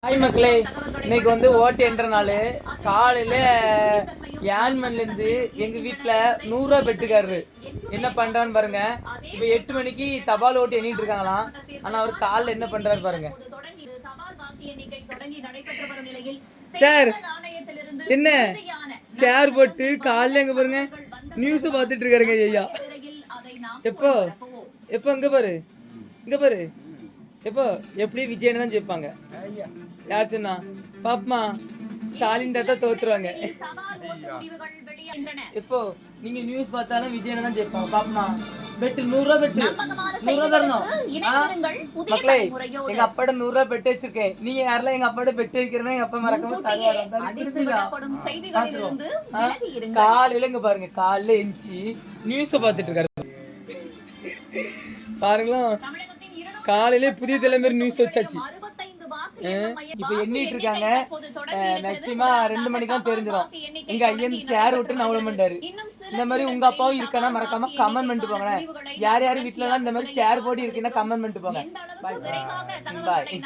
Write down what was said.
Hi மக்களே, இன்னைக்கு வந்து ஓட்டு என்ற நாள். காலையில் ஏழ்மன்லேருந்து எங்கள் வீட்டில் 100 பெட்டுக்காரரு என்ன பண்ணுறான்னு பாருங்க. இப்போ 8 மணிக்கு தபால் ஓட்டு எண்ணிட்டு இருக்காங்களாம். ஆனால் அவர் காலையில் என்ன பண்ணுறாரு பாருங்க. சார் என்ன சேர் போட்டு காலையில் எங்கே பாருங்க நியூஸை பார்த்துட்டு இருக்காருங்க ஐயா. எப்போ எப்போ இங்கே பாரு எப்போ எப்படி விஜயன்னு தான் ஜெயிப்பாங்க. யார் சொன்னா பாப்பமா ஸ்டாலின் தான் தோத்துருவாங்க. இப்போ நீங்க நியூஸ் பார்த்தாலும் விஜயனை தான் ஜெயிப்பாங்க. பாப்பமா பெட்டு 100 ரூபா பெட்டு 100 ரூபா தரணும். மக்களே, எங்க அப்பாட்ட 100 ரூபா பெட்டு வச்சிருக்கேன். நீங்க யாரெல்லாம் எங்க அப்பாட்ட பெட்டு வைக்கிறேன்னா எங்க அப்பா மறக்காம காலையில இங்க பாருங்க. காலையில எஞ்சி நியூஸ பாத்துட்டு இருக்காரு பாருங்களா. காலையிலே புதிய தலைமுறை நியூஸ் வச்சாச்சு. இப்ப எண்ணிட்டு இருக்காங்க. மேக்சிமம் 2 மணிக்கெல்லாம் தெரிஞ்சிடும். எங்க ஐயன் சேர் விட்டு நவள மாட்டாரு. இந்த மாதிரி உங்க அப்பாவும் இருக்கானா மறக்காம கமெண்ட் பண்ணிட்டு போங்க. யார் யார் வீட்டுல எல்லாம் இந்த மாதிரி சேர் போட்டு இருக்குன்னா கமெண்ட் பண்ணிட்டு போங்க. பாய்.